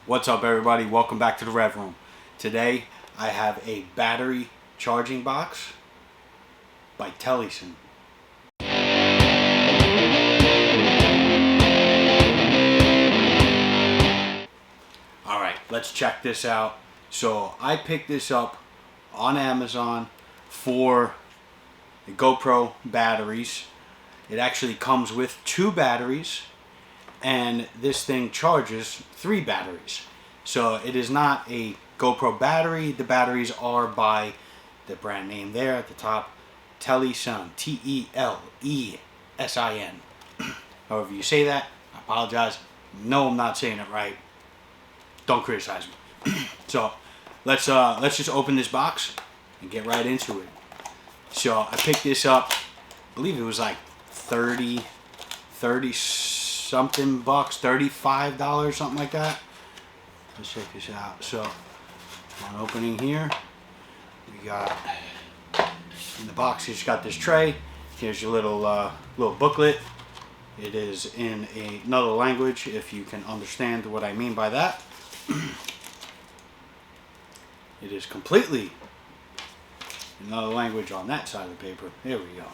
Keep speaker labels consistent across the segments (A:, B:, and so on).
A: What's up, everybody? Welcome back to the Rev Room. Today I have a battery charging box by Telesin. Alright, let's check this out. So I picked this up on Amazon for the GoPro batteries. It actually comes with 2 batteries, and this thing charges 3 batteries. So it is not a GoPro battery. The batteries are by the brand name there at the top, Telesin, T-E-L-E-S-I-N. However you say that, I apologize. No, I'm not saying it right. Don't criticize me. So let's just open this box and get right into it. So I picked this up, I believe it was like 30 something bucks, $35, something like that. Let's check this out. So on opening here, we got in the box, it's got this tray. Here's your little booklet. It is in another language, if you can understand what I mean by that. It is completely another language on that side of the paper. There we go.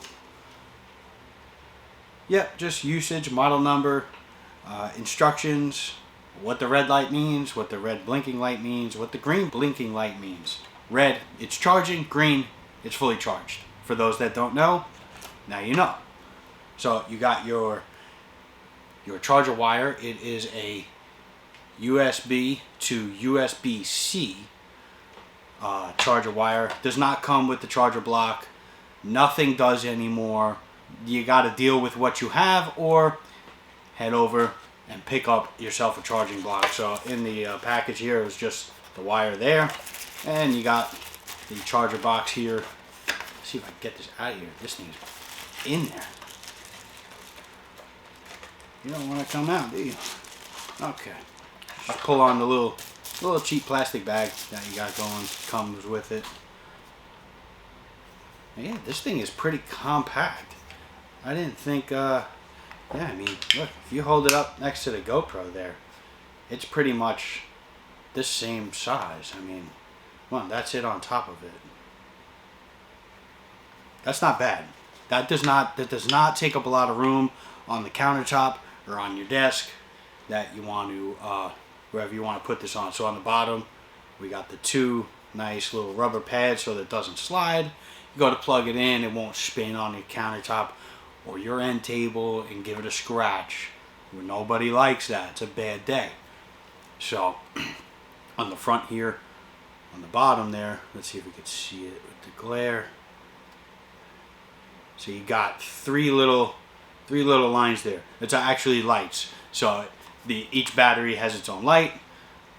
A: Yep, just usage, model number, instructions, what the red light means, what the red blinking light means, what the green blinking light means. Red, it's charging. Green, it's fully charged. For those that don't know, now you know. So you got your charger wire. It is a USB to USB-C charger wire. Does not come with the charger block. Nothing does anymore. You got to deal with what you have, or head over and pick up yourself a charging block. So in the package here is just the wire there, and you got the charger box here. Let's see if I can get this out of here. This thing's in there. You don't want to come out, do you? Okay. I'll pull on the little cheap plastic bag that you got going. Comes with it. Yeah, this thing is pretty compact. I didn't think, yeah, I mean, look, if you hold it up next to the GoPro there, it's pretty much the same size. I mean, well, that's it on top of it. That's not bad. That does not take up a lot of room on the countertop or on your desk that you want to, wherever you want to put this on. So on the bottom, we got the 2 nice little rubber pads so that it doesn't slide. You go to plug it in, it won't spin on your countertop or your end table and give it a scratch. Nobody likes that. It's a bad day. So on the front here, on the bottom there, let's see if we can see it with the glare. So you got three little lines there. It's actually lights. So each battery has its own light.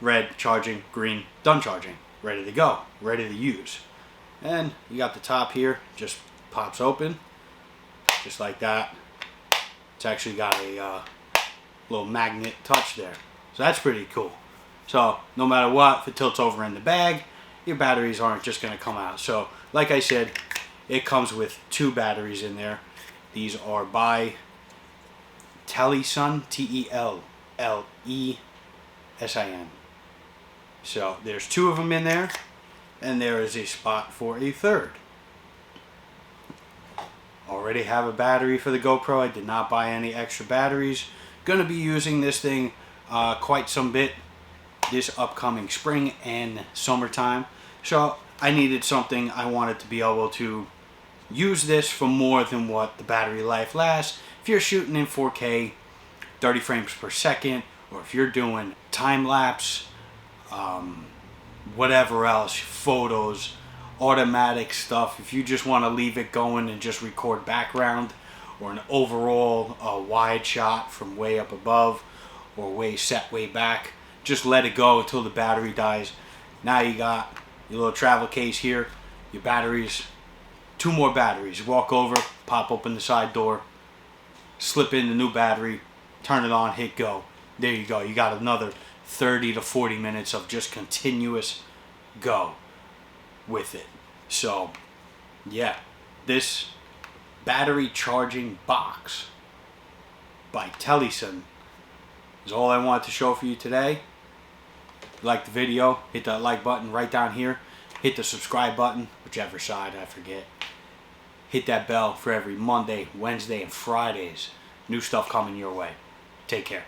A: Red, charging. Green, done charging. Ready to go. Ready to use. And you got the top here, just pops open. Just like that. It's actually got a little magnet touch there. So that's pretty cool. So no matter what, if it tilts over in the bag, your batteries aren't just going to come out. So like I said, it comes with 2 batteries in there. These are by Telesin, T-E-L-L-E-S-I-N. So there's 2 of them in there, and there is a spot for a 3rd. Already have a battery for the GoPro. I did not buy any extra batteries. Gonna be using this thing quite some bit this upcoming spring and summertime. So I needed something. I wanted to be able to use this for more than what the battery life lasts. If you're shooting in 4K, 30 frames per second, or if you're doing time lapse, whatever else, photos, automatic stuff, if you just want to leave it going and just record background or an overall wide shot from way up above or way back, just let it go until the battery dies. Now you got your little travel case here, your batteries, 2 more batteries. Walk over, pop open the side door, slip in the new battery, turn it on, hit go. There you go. You got another 30 to 40 minutes of just continuous go with it. So yeah, this battery charging box by Telesin is all I wanted to show for you today. Like the video, hit that like button right down here. Hit the subscribe button, whichever side, I forget. Hit that bell for every Monday, Wednesday, and Fridays. New stuff coming your way. Take care.